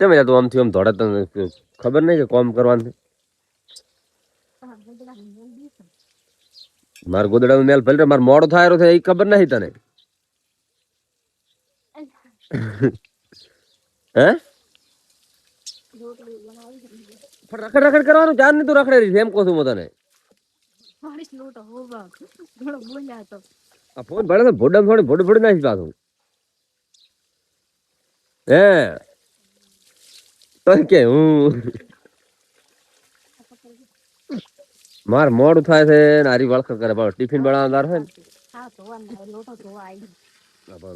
કેમ યાર તું આમથી આમ દોડે તને ખબર નહીં કે કોમ કરવાનું છે? માર ગોદડાનું મેલ ભલે માર મોડો થાય છે એ ખબર નહીં તને? હે પણ રખડ રખડ કરવાનું જાન ને તું રખડે રહી એમ કહું છું હું તને. આ ફોન ભરે તો ભોડમ થોડી ભોડ ભોડ નાખી પાછું. હે તો કે હું માર મોડું થાય છે ને હારી વળખ કરે ભાવ ટિફિન બનાવનાર હોય ને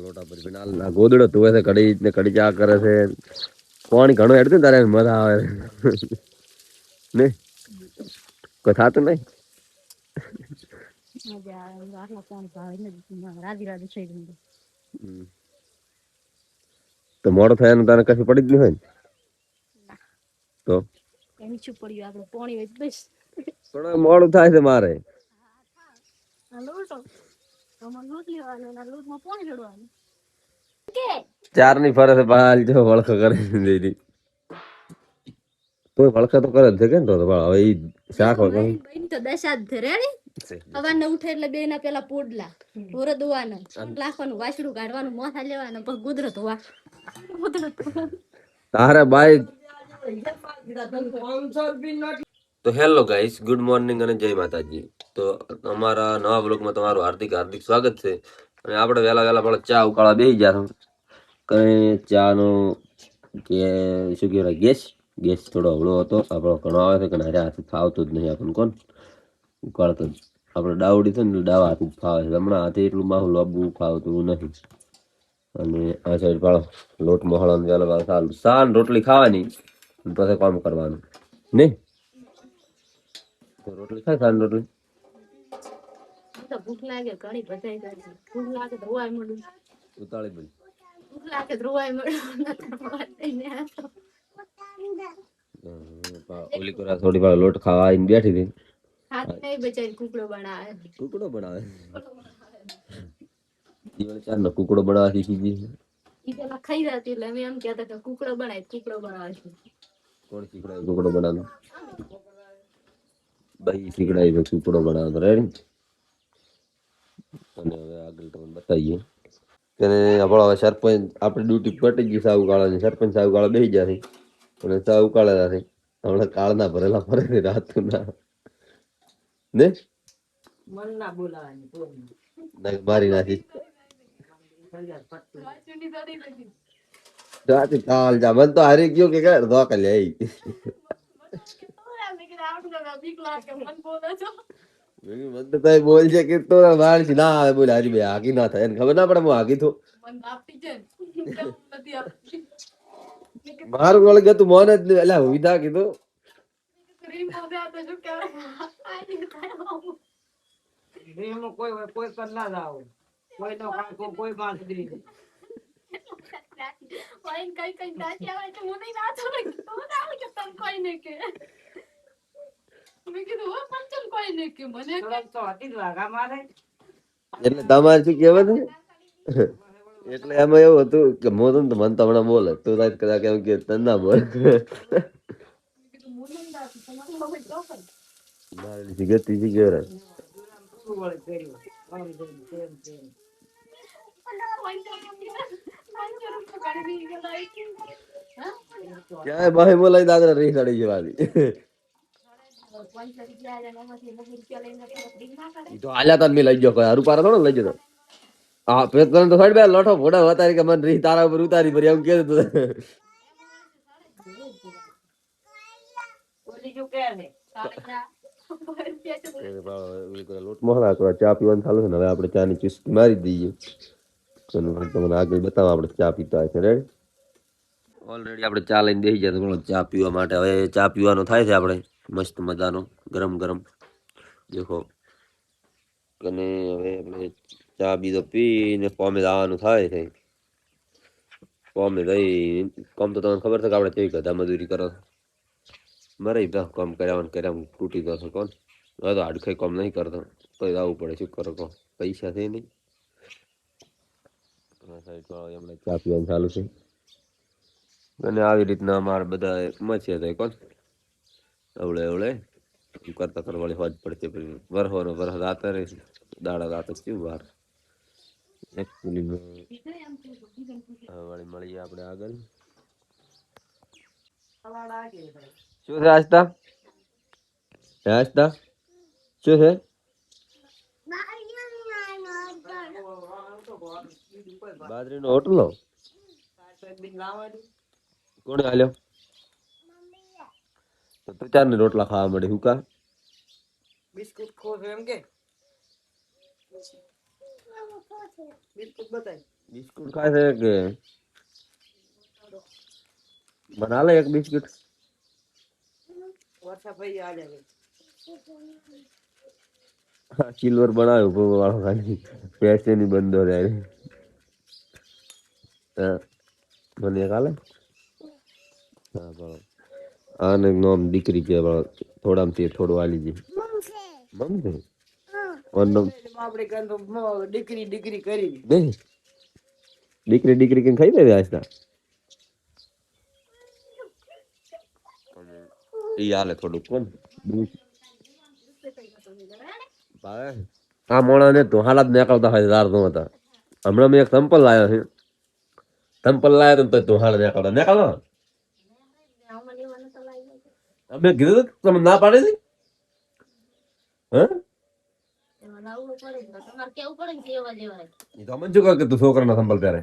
લોટા પર ના ગોદડો ધોવે છે કડી ને કડી ચા કરે છે. પાણી ઘણું હેડતું તારે મજા આવે ને કોઈ થાતું નહીં. તો મોડો થયા તને કશું પડી જ નહીં હોય ને તો પણ મોડું થાય છે મારે ચાર ની ફરે છે બાલ જો વળખ કરે દીદી તો વળખ તો કરે છે કે તો હવે ઈ શાક વગર તો દશાત ધરેણી સવારને ઉઠે એટલે બે ના પેલા પોડલા ઢોર દોવાનું લાખવાનું વાસડું કાઢવાનું મોથા લેવાનું પછી ગુદરો ધોવા તારે બાઈક તો હેલો ગાઈસ ગુડ મોર્નિંગ અને જય માતાજી. તો અમારા નવા બ્લોગમાં તમારું હાર્દિક હાર્દિક સ્વાગત છે. અને આપણે વહેલા પણ ચા ઉકાળવા બેસી ગયા કઈ ચા નો કે શું કહેવાય ગેસ થોડો હવળો હતો આપણો ઘણો આવે છે કે હાથે ફાવતો જ નહીં આપણને કોણ ઉકાળતો જ આપણે ડાવડી છે ને ડાવા હાથે જ ફાવે છે હમણાં હાથે એટલું માહુલ લાવવું ફાવતું નથી. અને આ સાઈડ પાડો લોટ મોહળાનું ચાલો સારું સાન રોટલી ખાવાની પછી કામ કરવાનું નહીં રોટલી ખાય સાન રોટલી ભૂખ લાગે ઘણી બધાય ભૂખ લાગે તો રોવાય મળું ઉતાળી બધી ભૂખ લાગે તો રોવાય મળું ઓલી કોરા થોડી વાર લોટ ખાવા આવીને બેઠી હતી હાથ નહીં બચારી કુકડો બનાવે દિવાળી ચાર નો કુકડો બનાવવા શીખી ગઈ ઈ પેલા ખાઈ જતી એટલે અમે એમ કહેતા કે કુકડો બનાવે છે. કોણ શીખડાય કુકડો બનાવવાનો? ભાઈ શીખડાય કુકડો બનાવવાનો રેડી. અને હવે આગળ તમને બતાવીએ કે આપણો હવે સરપંચ આપણી ડ્યુટી પટી ગઈ સાવ કાળાની સરપંચ સાવ કાળા બેસી ગયા છે અને સાવ કાળા છે હમણાં કાળના ભરેલા ફરે છે રાતું ના ને મન ના બોલાવાની મારી નાખી રાતે કાલ જા મન તો હારી ગયો કે અડધો કલે બોલ છે કે તો વાળ છે ના આવે બોલ હારી ભાઈ હાકી ના થાય એને ખબર ના પડે હું હાકી તો મારું ગળ ગતું મોન જ નહીં એટલે વિધા કીધું કોઈ કર ના જાવ કોઈ નો કોઈ બાંધ દે એટલે તમારે શું કેવું છે એટલે એમાં એવું હતું કે મોદન તો મન તો હમણાં બોલે તું કદાચ કેવું કે તને ના બોલ ગતિ થી કેવર ક્યાંય બાહી બોલાવી દાદરા રહી સાડી જવાની તો હાલ્યા તને લઈ ગયો કોઈ હારું પારા થોડો લઈ જતો હા પેટ તો સાઈડ બે લોઠો ફોડા ઉતારી કે મને રીહ તારા ઉપર ઉતારી ભરી એમ કે લોટ મોહરા ચા પીવાનું ચાલુ છે ને હવે આપણે ચા ની ચુસ્કી મારી દઈએ તમને આગળ બતાવો આપણે ચા પીતા હોય છે રેડી. ઓલરેડી આપણે ચા લઈને બેસી ગયા તો ચા પીવા માટે હવે ચા પીવાનો થાય છે આપણે મસ્ત મજાનો ગરમ ગરમ દેખો અને હવે આપણે ચા બીજો પીને કોમે જવાનું થાય છે. કોમે જઈ કોમ તો તમને ખબર છે કે આપણે કેવી ગધા મજૂરી કરો મરે કોમ કર્યા તૂટી જશો કોણ હવે તો હાડખાઈ કોમ નહીં કરતો તો જવું પડે શું કરો કહો પૈસા છે નહીં. ચા પીવાનું ચાલુ છે અને આવી રીતના અમારે બધા મચે થાય કોણ અવળે અવળે કરતા કરવાળી હોજ પડતી પછી વરહો નો વરહ રાતે રહે દાડા રાતે કેવું વાર વાળી મળીએ આપણે આગળ શું છે આજતા આજતા શું છે બાજરીનો ઓટલો કોણે હાલ્યો તો ચાર ને રોટલા ખાવા મળે હું કા બિસ્કુટ ખો છો એમ કે બિસ્કુટ બતાય બિસ્કુટ ખાય છે કે બના લે એક બિસ્કુટ વર્ષા ભાઈ આ જાય સિલ્વર બનાવ્યું ભોગો વાળો ખાલી પૈસે ની બંધો રહે મને એક હાલે હા બરાબર આને નામ દીકરી કે થોડામથી થોડું આલી જી મમ છે ઓનો આપણે કાન તો ડિગ્રી ડિગ્રી કરી દે દીકરી દીકરી કે ખાઈ દે આજના ઈ હાલે થોડું કોણ ભાવે આ મોણાને તો હાલાત નીકળતા હોય દાર નો હતા હમણાં મેં એક સંપલ લાવ્યો છે સંપલ લાવ્યો તો હાલ નીકળો અમે કીધું તમે ના પાડે છે હે તમારે કેવું પડે ને કેવા લેવાય એ તો અમને શું કહે કે તું છોકરાના સંપલ પહેરે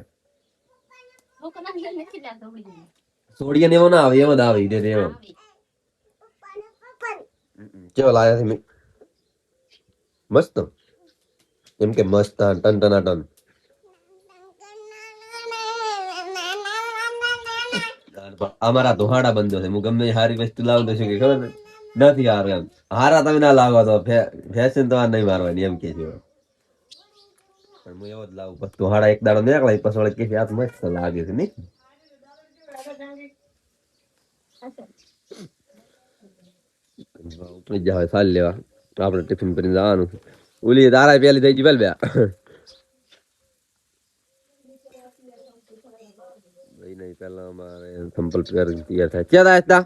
સોડિયા ને એવો ના આવે એવો જ આવે ઈ એવો કેવો લાવ્યા છે મેં મસ્ત એમ કે મસ્ત ટન ટના ટન અમારા ધોહાડા બંધો છે હું ગમે સારી વસ્તુ લાવું તો શું કે ખબર ને નથી હાર એમ હારા તમે ના લાવો તો ફેશન તમારે નહીં મારવાની એમ કે છે પણ હું એવો જ લાવું પછી ધોહાડા એક દાડો નીકળાય પછી વળે કે આ તો મસ્ત લાગે છે નહીં ઉપડી જાય સાલ લેવા આપણે ટિફિન કરીને જવાનું ઓલી તારા પેલી થઈ ગઈ બે નહીં પેલા અમારે સંપલ તૈયાર થાય ક્યાં હતા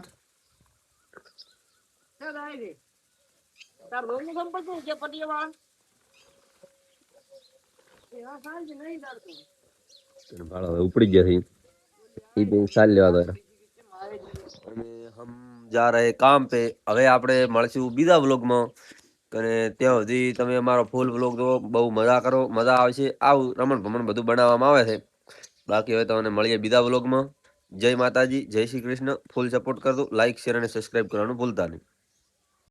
તાર લોન નું સંપર્ક શું કે પટિયા વાળા એવા સાંજ નહીં ચાલતું ઉપડી ગયા છે એ સાલ લેવા દો અને હમ જા રહે કામ પે હવે આપણે મળશું બીજા વ્લોગમાં અને ત્યાં સુધી તમે અમારો ફૂલ વ્લોગ જો બહુ મજા કરો મજા આવશે આવું રમણ ભમણ બધું બનાવવામાં આવે છે બાકી હવે તમને મળીએ બીજા વ્લોગમાં જય માતાજી જય શ્રી કૃષ્ણ ફૂલ સપોર્ટ કરજો લાઈક શેર અને સબસ્ક્રાઇબ કરવાનું ભૂલતા નહીં